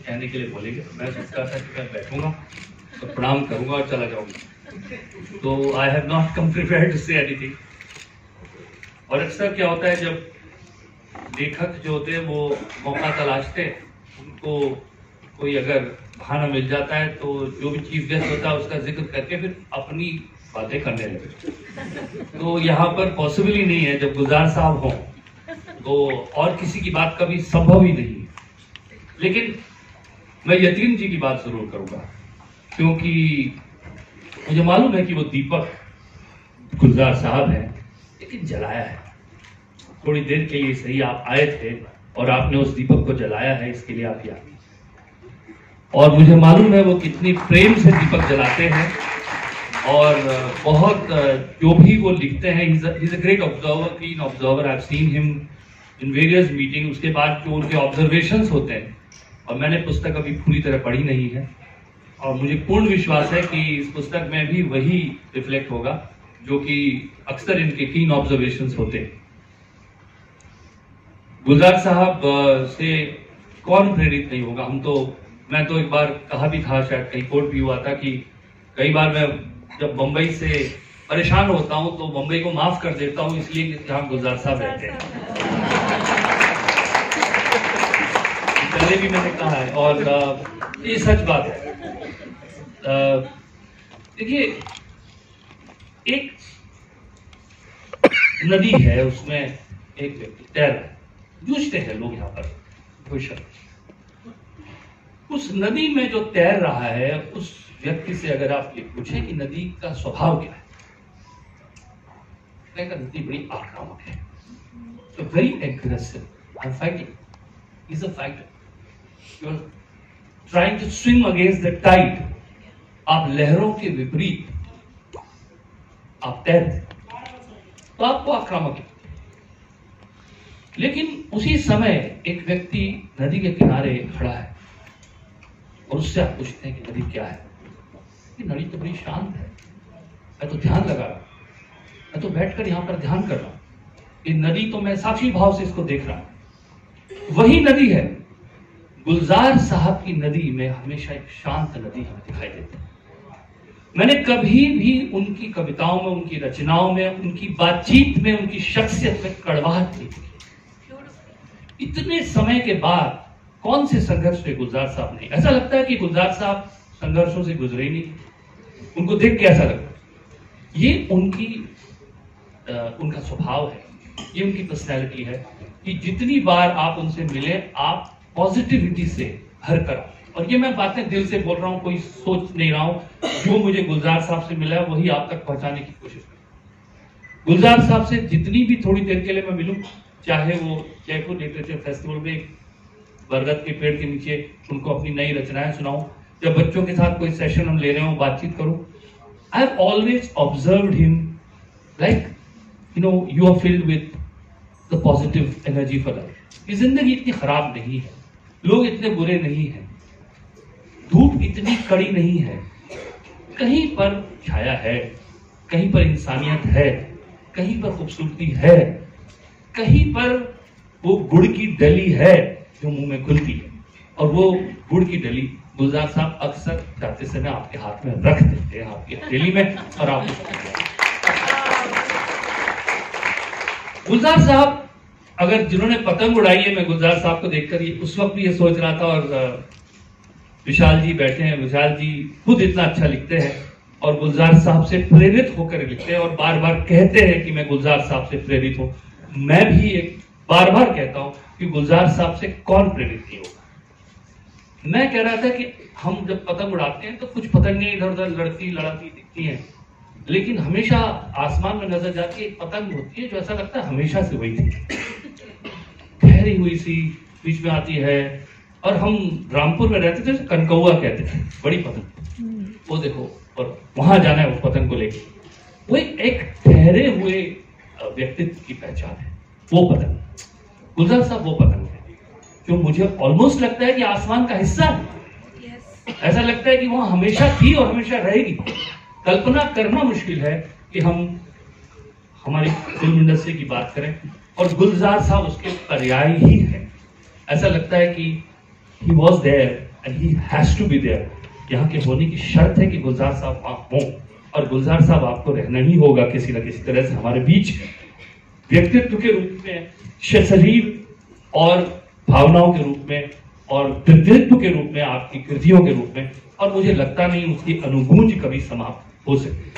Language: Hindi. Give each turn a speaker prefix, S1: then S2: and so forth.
S1: कहने के लिए बोलेंगे। मैं सोचता था कि मैं बैठूंगा तो प्रणाम करूंगा और चला जाऊंगा, तो I have not come prepared to say anything. और अक्सर क्या होता है, जब लेखक जो होते हैं वो मौका तलाशते हैं, उनको कोई अगर बहाना मिल जाता है तो जो भी चीफ गेस्ट होता है उसका जिक्र करके फिर अपनी बातें करने लगे। तो यहाँ पर पॉसिबल ही नहीं है, जब गुलजार साहब हों तो और किसी की बात कभी संभव ही नहीं है। लेकिन मैं यतीम जी की बात जरूर करूंगा, क्योंकि मुझे मालूम है कि वो दीपक गुलजार साहब हैं, लेकिन जलाया है। थोड़ी देर के लिए सही आप आए थे और आपने उस दीपक को जलाया है, इसके लिए आप याद। और मुझे मालूम है वो कितनी प्रेम से दीपक जलाते हैं, और बहुत जो भी वो लिखते हैं, he is a great observer, clean observer. I have seen him in various meeting. उसके बाद जो उनके ऑब्जर्वेशंस होते हैं, और मैंने पुस्तक अभी पूरी तरह पढ़ी नहीं है, और मुझे पूर्ण विश्वास है कि इस पुस्तक में भी वही रिफ्लेक्ट होगा जो कि अक्सर इनके कीन ऑब्जर्वेशंस होते हैं। गुलजार साहब से कौन प्रेरित नहीं होगा। मैं तो एक बार कहा भी था, शायद कहीं कोर्ट भी हुआ था, कि कई बार मैं जब बंबई से परेशान होता हूं तो बंबई को माफ कर देता हूं, इसलिए कि जहां गुलजार साहब रहते हैं। पहले भी मैंने कहा है, और ये सच बात है। देखिए, एक नदी है, उसमें एक व्यक्ति तैर रहा है, जूझते हैं लोग यहाँ पर, कोई शक। उस नदी में जो तैर रहा है, उस व्यक्ति से अगर आप ये पूछें कि नदी का स्वभाव क्या है, नदी बड़ी आक्रामक है, तो very aggressive and fighting, is a fighter. You are trying to swim against the tide. आप लहरों के विपरीत आप तैरते, तो आपको आक्रामक है। लेकिन उसी समय एक व्यक्ति नदी के किनारे खड़ा है, और उससे आप पूछते हैं कि नदी क्या है। कि नदी तो बड़ी शांत है, मैं तो ध्यान लगा रहा हूं, मैं तो बैठकर यहां पर ध्यान कर रहा हूं, ये नदी तो मैं साक्षी भाव से इसको देख रहा हूं। वही नदी है। गुलजार साहब की नदी में हमेशा एक शांत नदी हमें दिखाई देती है। मैंने कभी भी उनकी कविताओं में, उनकी रचनाओं में, उनकी बातचीत में, उनकी शख्सियत में कड़वाहट नहीं देखी। इतने समय के बाद कौन से संघर्ष हुए गुलजार साहब ने। ऐसा लगता है कि गुलजार साहब संघर्षों से गुजरे ही नहीं। उनको देख के ऐसा लगता है। ये उनका स्वभाव है, ये उनकी पर्सनैलिटी है कि जितनी बार आप उनसे मिले, आप पॉजिटिविटी से भर कर, और ये मैं बातें दिल से बोल रहा हूं, कोई सोच नहीं रहा हूं, जो मुझे गुलजार साहब से मिला वही आप तक पहुंचाने की कोशिश करूं। गुलजार साहब से जितनी भी थोड़ी देर के लिए मैं मिलूं, चाहे वो जयपुर लिटरेचर फेस्टिवल में बरगद के पेड़ के नीचे उनको अपनी नई रचनाएं सुनाऊं, या बच्चों के साथ कोई सेशन हम ले रहे हो, बातचीत करूं, I have always observed him like you are filled with the positive energy for life. ये जिंदगी इतनी खराब नहीं है, लोग इतने बुरे नहीं हैं, धूप इतनी कड़ी नहीं है, कहीं पर छाया है, कहीं पर इंसानियत है, कहीं पर खूबसूरती है, कहीं पर वो गुड़ की डली है जो मुंह में खुलती है। और वो गुड़ की डली गुलजार साहब अक्सर जाते समय आपके हाथ में रख देते हैं, आपकी हथेली में, और आप गुलजार साहब अगर जिन्होंने पतंग उड़ाई है, मैं गुलजार साहब को देखकर ये उस वक्त भी ये सोच रहा था, और विशाल जी बैठे हैं, विशाल जी खुद इतना अच्छा लिखते हैं और गुलजार साहब से प्रेरित होकर लिखते हैं, और बार बार कहते हैं कि मैं गुलजार साहब से प्रेरित हूं। मैं भी एक बार बार कहता हूं कि गुलजार साहब से कौन प्रेरित नहीं होगा। मैं कह रहा था कि हम जब पतंग उड़ाते हैं तो कुछ पतंगें इधर उधर लड़ती लड़ाती दिखती हैं, लेकिन हमेशा आसमान में नजर जाती एक पतंग होती है जो ऐसा लगता है हमेशा से वही थी, ठहरी हुई सी बीच में आती है। और हम रामपुर में रहते थे, कनकौआ कहते थे, बड़ी पतंग, वो देखो, और वहां जाना है वो पतंग को लेके। वो एक ठहरे हुए व्यक्तित्व की पहचान है, वो पतंग। गुलजार साहब वो पतंग है जो मुझे ऑलमोस्ट लगता है कि आसमान का हिस्सा है। ऐसा लगता है कि वो हमेशा थी और हमेशा रहेगी। कल्पना करना मुश्किल है कि हम हमारी फिल्म इंडस्ट्री की बात करें और गुलजार साहब उसके पर्याय ही है। ऐसा लगता है कि he was there and he has to be there. यहाँ के होने की शर्त है कि गुलजार साहब वहां हों, और गुलजार साहब आपको रहना ही होगा किसी न किसी तरह से हमारे बीच, व्यक्तित्व के रूप में, शरीर और भावनाओं के रूप में, और कृतित्व के रूप में, आपकी कृतियों के रूप में, और मुझे लगता नहीं उसकी अनुगूंज कभी समाप्त हो सकती।